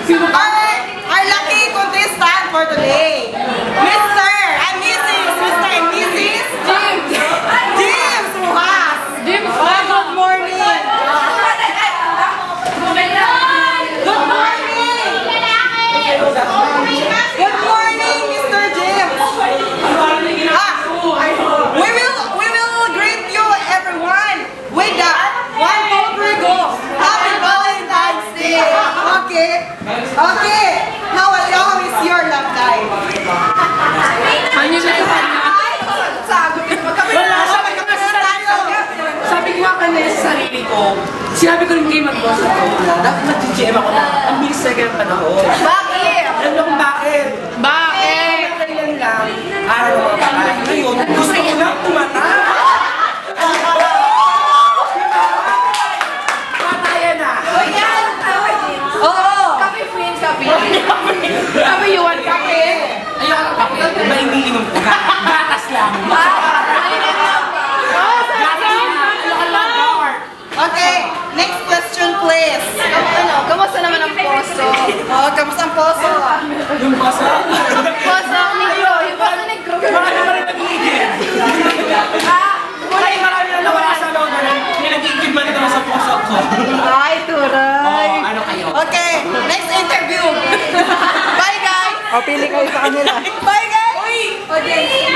Our lucky contestant for today, Mr. and Mrs. James Rojas. James, good morning. Good morning. Good morning, Mr. James. We will greet you everyone with the one over go. Happy Valentine's Day. Okay. Okay. How is your love life? Sabi ko nga kanina sa sarili ko, sinabi ko rin kayo mag-boss ako, dapat mag-GM ako na ang bilis na ganang panahon. Bakit? Alam mo kung bakit? Bakit? Kailan lang, araw ng mga pangalan. Ngayon, gusto ko lang tumata. Patayan na. Oo. Kape friends, kape. Sabi you want kape? Ayoko ng kape. Iba hindi inom ko. Gatas lang. Okay, next question please. Kamusta naman ang poso? Oh, kamusta ang poso? Yung basa. Poso, negro. Yung poso negro. Baka naman rin nag-iigib. Ay, marami na nawala sa loob na nag-iigib ba nito sa puso ko? Ay, turay. Oo, ano kayo? Okay, next interview. Bye guys. O, pili kayo sa kanila. Bye guys. Okay.